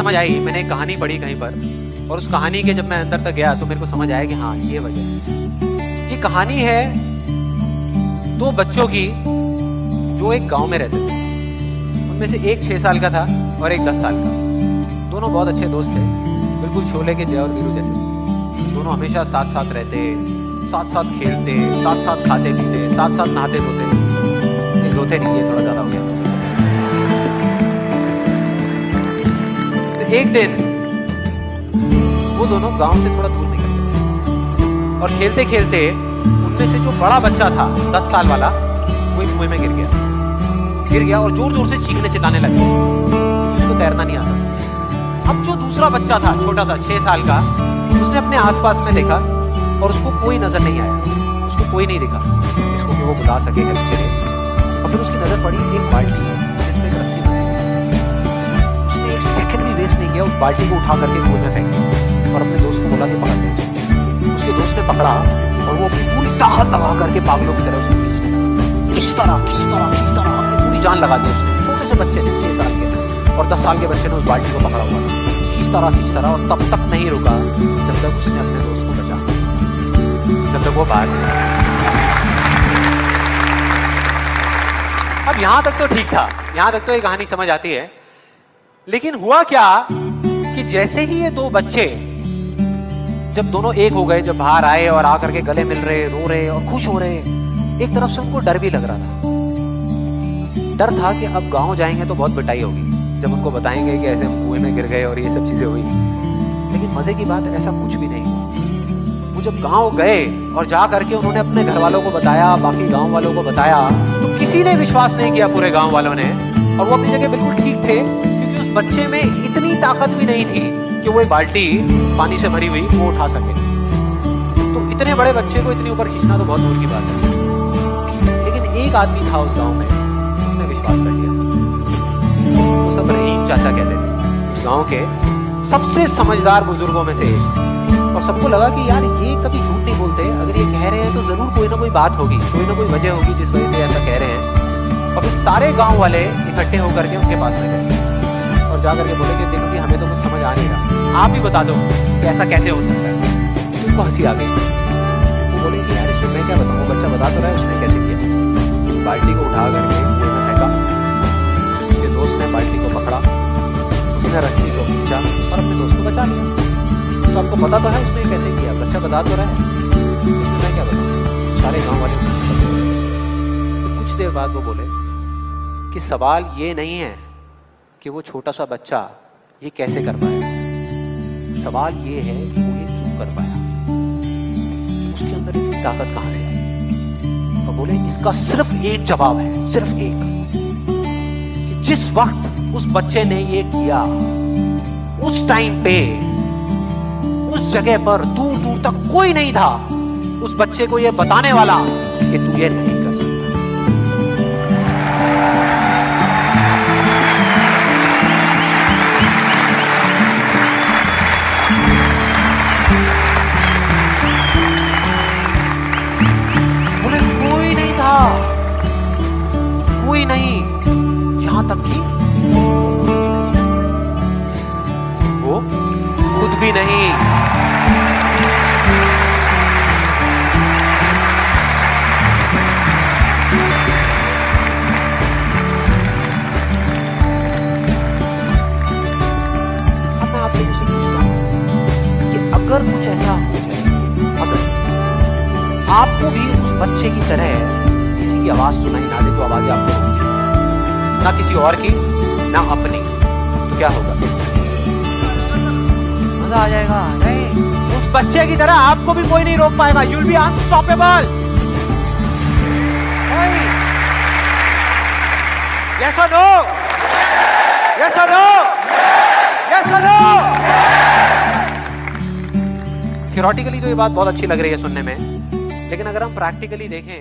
समझ आई, मैंने एक कहानी पढ़ी कहीं पर, और उस कहानी के जब मैं अंदर तक गया तो मेरे को समझ आया कि हाँ ये वजह है। ये कहानी है दो बच्चों की जो एक गांव में रहते थे। उनमें से एक 6 साल का था और एक 10 साल का। दोनों बहुत अच्छे दोस्त थे, बिल्कुल शोले के जय और वीरू जैसे। दोनों हमेशा साथ साथ रहते, साथ साथ खेलते, साथ साथ खाते पीते, साथ साथ नहाते धोते। नहीं धोते नहीं, ये थोड़ा ज्यादा हो गया। तो एक दिन वो दोनों गांव से थोड़ा दूर निकल गए और खेलते खेलते उनमें से जो बड़ा बच्चा था 10 साल वाला, वो एक कुएं में गिर गया और जोर जोर से चीखने चिल्लाने लग गया। उसको तैरना नहीं आता। अब जो दूसरा बच्चा था, छोटा था 6 साल का, उसने अपने आसपास में देखा और उसको कोई नजर नहीं आया, उसको कोई नहीं दिखा जिसको कि वो बता सके हेल्प के लिए। और फिर उसकी नजर पड़ी एक बाल्टी जिसमें एक रस्सी बंधी है। उसने एक सेकंड भी वेस्ट नहीं किया, उस बाल्टी को उठा करके कुएं में फेंक दिया और अपने दोस्त को बोला कि पकड़ ले। उसके दोस्त ने पकड़ा और वो अपनी पूरी ताकत लगा करके पागलों की तरह उसको खींचता रहा, अपनी पूरी जान लगा दी उसने। छोटे से बच्चे ने 6 साल के और 10 साल के बच्चे ने उस बाल्टी को पकड़ा हुआ था। खींचता रहा और तब तक नहीं रुका जब तक उसने अपने दोस्त को बचा, जब तक वो बाहर। अब यहां तक तो ठीक था, यहां तक तो ये कहानी समझ आती है। लेकिन हुआ क्या कि जैसे ही ये दो बच्चे जब दोनों एक हो गए, जब बाहर आए और आकर के गले मिल रहे, रो रहे और खुश हो रहे, एक तरफ से उनको डर भी लग रहा था। डर था कि अब गांव जाएंगे तो बहुत पिटाई होगी जब उनको बताएंगे कि ऐसे हम कुएं में गिर गए और ये सब चीजें हुई। लेकिन मजे की बात, ऐसा कुछ भी नहीं हुआ। वो जब गांव गए और जा करके उन्होंने अपने घर वालों को बताया, बाकी गांव वालों को बताया, तो किसी ने विश्वास नहीं किया, पूरे गांव वालों ने। और वो अपनी जगह बिल्कुल ठीक थे, क्योंकि उस बच्चे में इतनी ताकत भी नहीं थी कि वो बाल्टी पानी से भरी हुई वो उठा सके। तो इतने बड़े बच्चे को इतनी ऊपर खींचना तो बहुत दूर की बात है। लेकिन एक आदमी था उस गांव में, उसने विश्वास कर लिया। वो सब रहीम चाचा कहते थे, उस गांव के सबसे समझदार बुजुर्गों में से एक। और सबको लगा कि यार ये कभी झूठ नहीं बोलते, अगर ये कह रहे हैं तो जरूर कोई ना कोई बात होगी, कोई ना कोई वजह होगी जिस वजह से ऐसा कह रहे हैं। और फिर सारे गांव वाले इकट्ठे होकर के उनके पास में गए और जाकर के बोले कि देखो कि हमें तो कुछ समझ आ नहीं रहा, आप ही बता दो कि ऐसा कैसे हो सकता है। उनको हंसी आ गई। वो बोले कि यार इसमें मैं क्या बताऊं, वो बच्चा बता तो रहा है उसने कैसे किया। बाल्टी को उठा करके कुएं में फेंका, उसके दोस्त ने बाल्टी को पकड़ा, उसने रस्सी को खींचा और अपने दोस्त को बचा लिया। तो आपको पता तो है उसने कैसे किया, बच्चा बता तो रहा है, इसमें मैं क्या बताऊं। सारे गांव वाले कुछ देर बाद वो बोले कि सवाल ये नहीं है कि वो छोटा सा बच्चा ये कैसे कर पाया, सवाल ये है कि वो ये क्यों कर पाया, उसके अंदर इतनी ताकत कहां से आई। और बोले इसका सिर्फ एक जवाब है, सिर्फ एक, कि जिस वक्त उस बच्चे ने ये किया, उस टाइम पे उस जगह पर दूर दूर तक कोई नहीं था उस बच्चे को ये बताने वाला कि तू ये नहीं कर सकता। बोले कोई नहीं था, कोई नहीं, यहां तक कि वो खुद भी नहीं। अब मैं आप लोगों से पूछता हूं कि अगर कुछ ऐसा हो जाए, अगर आपको भी उस बच्चे की तरह किसी की आवाज सुनाई ना दे, जो आवाजें आपको होती हैं, ना किसी और की ना अपनी, तो क्या होगा? आ जाएगा। नहीं, उस बच्चे की तरह आपको भी कोई नहीं रोक पाएगा। You'll be unstoppable. Yes or no? Yes or no? Yes or no? Theoretically तो ये बात बहुत अच्छी लग रही है सुनने में, लेकिन अगर हम प्रैक्टिकली देखें